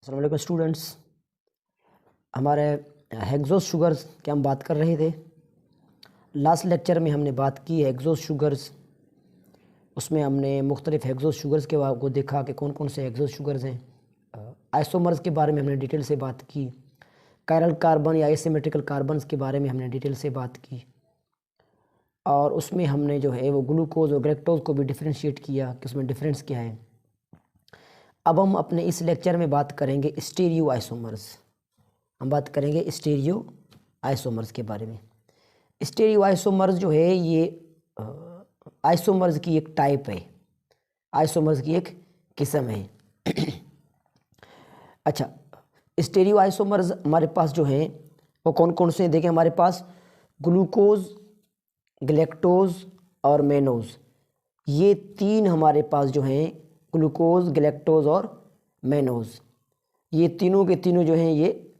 अस्सलाम वालेकुम स्टूडेंट्स। हमारे हेक्सोस शुगर्स की हम बात कर रहे थे। लास्ट लेक्चर में हमने बात की हेक्सोस शुगर्स। उसमें हमने मुख्तलिफ हेक्सोस शुगर्स के को देखा कि कौन कौन से हेक्सोस शुगर्स हैं। आइसोमर्स के बारे में हमने डिटेल से बात की। कायरल कार्बन या एसिमेट्रिकल कार्बन्स के बारे में हमने डिटेल से बात की। और उसमें हमने जो है वो ग्लूकोज और गैलेक्टोज को भी डिफ्रेंशिएट किया कि उसमें डिफरेंस क्या है। अब हम अपने इस लेक्चर में बात करेंगे स्टीरियो आइसोमर्स। हम बात करेंगे स्टीरियो आइसोमर्स के बारे में। स्टीरियो आइसोमर्स जो है ये आइसोमर्स की एक टाइप है, आइसोमर्स की एक किस्म है। अच्छा, स्टीरियो आइसोमर्स हमारे पास जो हैं वो कौन कौन से हैं? देखें, हमारे पास ग्लूकोज, गैलेक्टोज और मेनोज, ये तीन हमारे पास जो हैं, ग्लूकोज, गैलेक्टोज और मेनोज, ये तीनों के तीनों जो हैं ये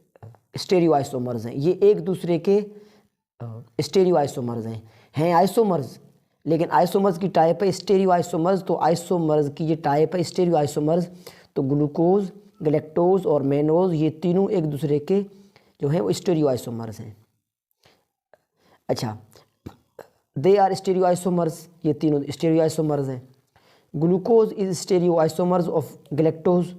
स्टीरियो आइसोमर्स हैं। ये एक दूसरे के स्टीरियो आइसोमर्स हैं आइसोमर्स, लेकिन आइसोमर्स की टाइप है स्टीरियो आइसोमर्स। तो आइसोमर्स की ये टाइप है स्टीरियो आइसोमर्स। तो ग्लूकोज, गैलेक्टोज और मेनोज ये तीनों एक दूसरे के जो हैं वो स्टीरियो आइसोमर्स हैं। अच्छा, दे आर स्टीरियो आइसोमर्स, ये तीनों स्टीरियो आइसोमर्स हैं। Glucose is stereo isomers of galactose,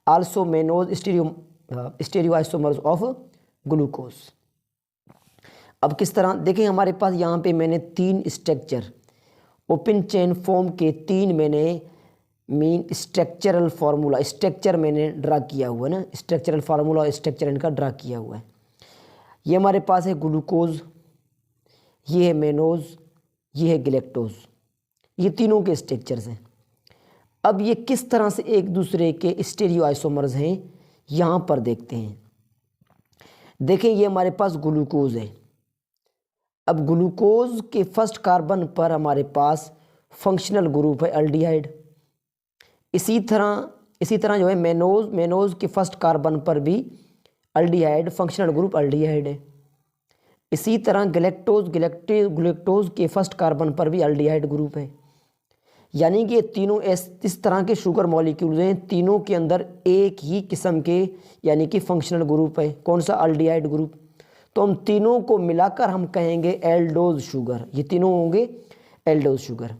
also mannose stereo isomers of glucose. अब किस तरह देखें, हमारे पास यहाँ पे मैंने तीन स्ट्रक्चर, ओपन चेन फॉर्म के तीन मैंने मीन स्ट्रक्चरल फार्मूला, स्ट्रक्चर मैंने ड्रा किया हुआ है ना, स्ट्रक्चरल फार्मूला और स्ट्रक्चर इनका ड्रा किया हुआ है। ये हमारे पास है ग्लूकोज, ये है मेनोज, ये है गैलेक्टोज, ये तीनों के स्ट्रक्चर्स हैं। अब ये किस तरह से एक दूसरे के स्टीरियो आइसोमर्स हैं यहाँ पर देखते हैं। देखें, ये हमारे पास ग्लूकोज है। अब ग्लूकोज के फर्स्ट कार्बन पर हमारे पास फंक्शनल ग्रुप है अल्डिहाइड। इसी तरह जो है मेनोज के फर्स्ट कार्बन पर भी अल्डिहाइड, फंक्शनल ग्रुप अल्डिहाइड है। इसी तरह गैलेक्टोज के फर्स्ट कार्बन पर भी अल्डिहाइड ग्रुप है। यानी कि तीनों इस तरह के शुगर मॉलिक्यूल्स हैं, तीनों के अंदर एक ही किस्म के यानी कि फंक्शनल ग्रुप है। कौन सा? Aldehyde group. तो हम तीनों को मिलाकर हम कहेंगे एल्डोज शुगर। ये तीनों होंगे एल्डोज शुगर।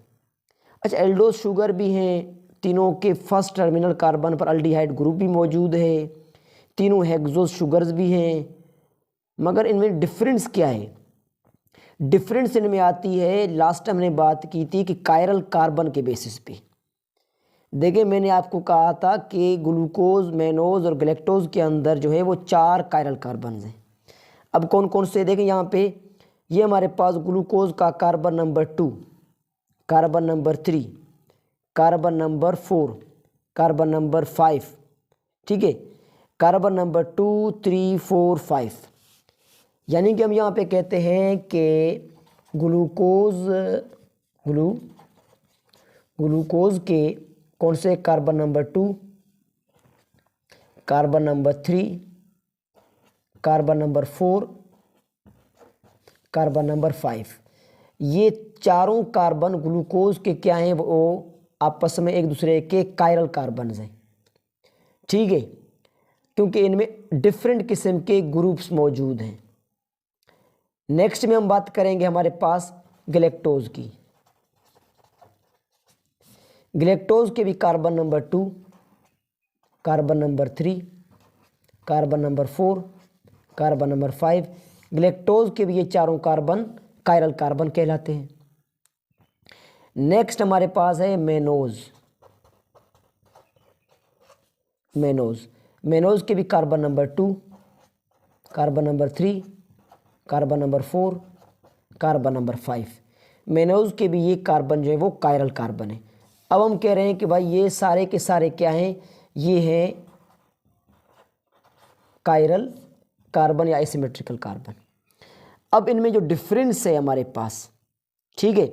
अच्छा, एल्डोज शुगर भी हैं, तीनों के फर्स्ट टर्मिनल कार्बन पर अल्डिहाइड ग्रुप भी मौजूद है। तीनों हेक्सोज शुगर्स भी हैं, मगर इनमें डिफरेंस क्या है? डिफरेंस इनमें आती है, लास्ट टाइम हमने बात की थी कि कायरल कार्बन के बेसिस पे। देखिए, मैंने आपको कहा था कि ग्लूकोज, मेनोज और गैलेक्टोज के अंदर जो है वो 4 कायरल कार्बन हैं। अब कौन कौन से देखें यहाँ पे, ये हमारे पास ग्लूकोज का carbon number 2, carbon number 3, carbon number 4, carbon number 5, ठीक है, कार्बन नंबर 2, 3, 4, 5। यानी कि हम यहाँ पे कहते हैं कि ग्लूकोज के कौन से carbon number 2, carbon number 3, carbon number 4, carbon number 5, ये चारों कार्बन ग्लूकोज के क्या हैं? वो आपस में एक दूसरे के कायरल कार्बन हैं, ठीक है, क्योंकि इनमें डिफरेंट किस्म के ग्रुप्स मौजूद हैं। नेक्स्ट में हम बात करेंगे हमारे पास गैलेक्टोज की। गैलेक्टोज के भी carbon number 2, carbon number 3, carbon number 4, carbon number 5। Galactose के भी ये चारों कार्बन कायरल कार्बन कहलाते हैं। नेक्स्ट हमारे पास है मेनोज के भी carbon number 2, carbon number 3, carbon number 4, carbon number 5। Mannose के भी ये कार्बन जो है वो कायरल कार्बन है। अब हम कह रहे हैं कि भाई ये सारे के सारे क्या हैं? ये हैं कायरल कार्बन या एसिमेट्रिकल कार्बन। अब इनमें जो डिफरेंस है हमारे पास, ठीक है।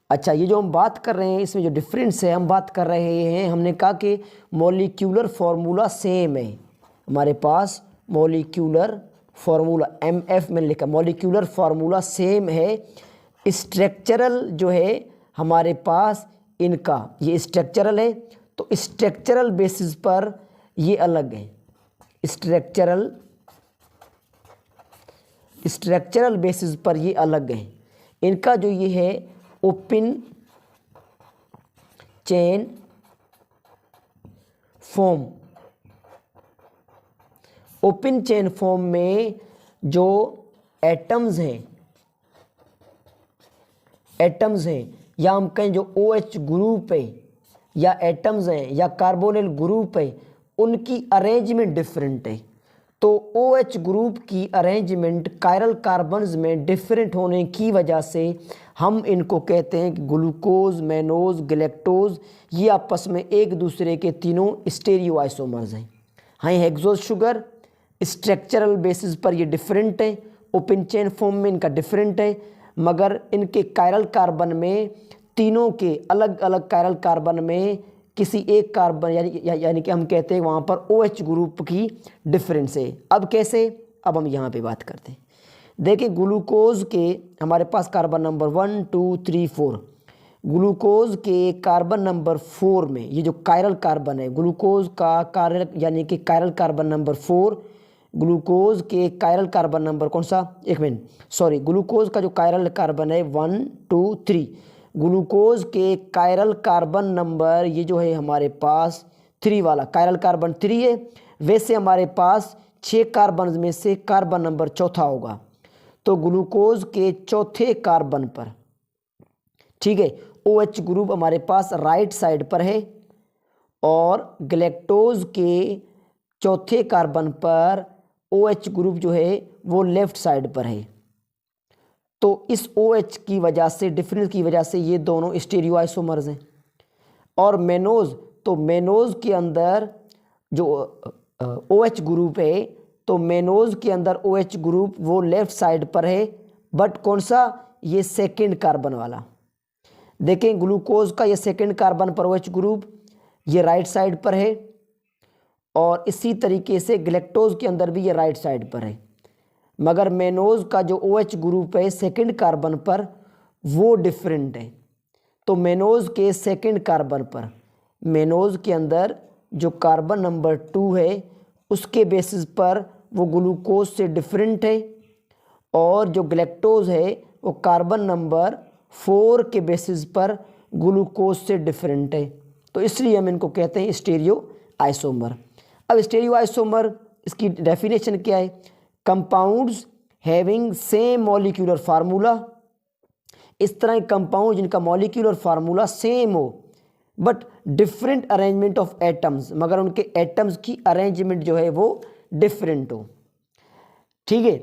अच्छा, ये जो हम बात कर रहे हैं इसमें जो डिफरेंस है, हम बात कर रहे हैं, हमने कहा कि मॉलिक्यूलर फार्मूला सेम है। हमारे पास मॉलिक्यूलर फार्मूला MF में लिखा, मॉलिक्यूलर फार्मूला सेम है। स्ट्रक्चरल जो है हमारे पास इनका ये स्ट्रक्चरल है, तो स्ट्रक्चरल बेसिस पर ये अलग है। स्ट्रक्चरल बेसिस पर ये अलग है। इनका जो ये है open chain form, open chain form में जो एटम्स हैं या हम कहें जो OH ग्रुप है या एटम्स हैं या कार्बोनिल ग्रुप है, उनकी अरेंजमेंट डिफरेंट है। तो OH ग्रुप की अरेंजमेंट कायरल कार्बन्स में डिफरेंट होने की वजह से हम इनको कहते हैं कि ग्लूकोज, मैनोज, गैलेक्टोज, ये आपस में एक दूसरे के तीनों स्टेरियो आइसोमर्स हैं। हाँ, हेक्सोज शुगर स्ट्रक्चरल बेसिस पर ये डिफरेंट है, ओपन चेन फॉर्म में इनका डिफरेंट है, मगर इनके कायरल कार्बन में तीनों के अलग अलग कायरल कार्बन में किसी एक कार्बन यानी कि हम कहते हैं वहाँ पर OH ग्रुप की डिफरेंस है। अब कैसे, अब हम यहाँ पे बात करते हैं। देखिए ग्लूकोज के हमारे पास कार्बन नंबर 1 2 3 4, ग्लूकोज के कार्बन नंबर 4 में ये जो कायरल कार्बन है, ग्लूकोज का कायरल यानी कि कायरल कार्बन नंबर 4, ग्लूकोज के कायरल कार्बन नंबर कौन सा, एक मिनट सॉरी, ग्लूकोज का जो कायरल कार्बन है 1 2 3, ग्लूकोज के कायरल कार्बन नंबर ये जो है हमारे पास 3 वाला कायरल कार्बन 3 है। वैसे हमारे पास 6 कार्बन में से कार्बन नंबर चौथा होगा, तो ग्लूकोज के चौथे कार्बन पर, ठीक है, OH ग्रुप हमारे पास राइट साइड पर है और गैलेक्टोज के चौथे कार्बन पर OH ग्रुप जो है वो लेफ्ट साइड पर है। तो इस OH की वजह से, डिफरेंस की वजह से ये दोनों स्टीरियो आइसोमर्स हैं। और मेनोज, तो मेनोज के अंदर जो OH ग्रुप है, तो मेनोज के अंदर OH ग्रुप वो लेफ्ट साइड पर है, बट कौन सा, ये सेकंड कार्बन वाला। देखें ग्लूकोज का ये सेकंड कार्बन पर OH ग्रुप ये राइट साइड पर है, और इसी तरीके से गैलेक्टोज के अंदर भी ये राइट साइड पर है, मगर मेनोज का जो OH ग्रुप है सेकंड कार्बन पर वो डिफरेंट है। तो मेनोज के सेकंड कार्बन पर, मेनोज के अंदर जो कार्बन नंबर 2 है उसके बेसिस पर वो ग्लूकोज से डिफरेंट है, और जो गैलेक्टोज है वो कार्बन नंबर 4 के बेसिस पर ग्लूकोज से डिफरेंट है। तो इसलिए हम इनको कहते हैं स्टीरियो आइसोमर। अब स्टीरियो आइसोमर इसकी डेफिनेशन क्या है, compounds having same molecular formula, इस तरह के कंपाउंड जिनका मॉलिक्यूलर फार्मूला सेम हो but different arrangement of atoms, मगर उनके एटम्स की अरेंजमेंट जो है वो डिफरेंट हो, ठीक है।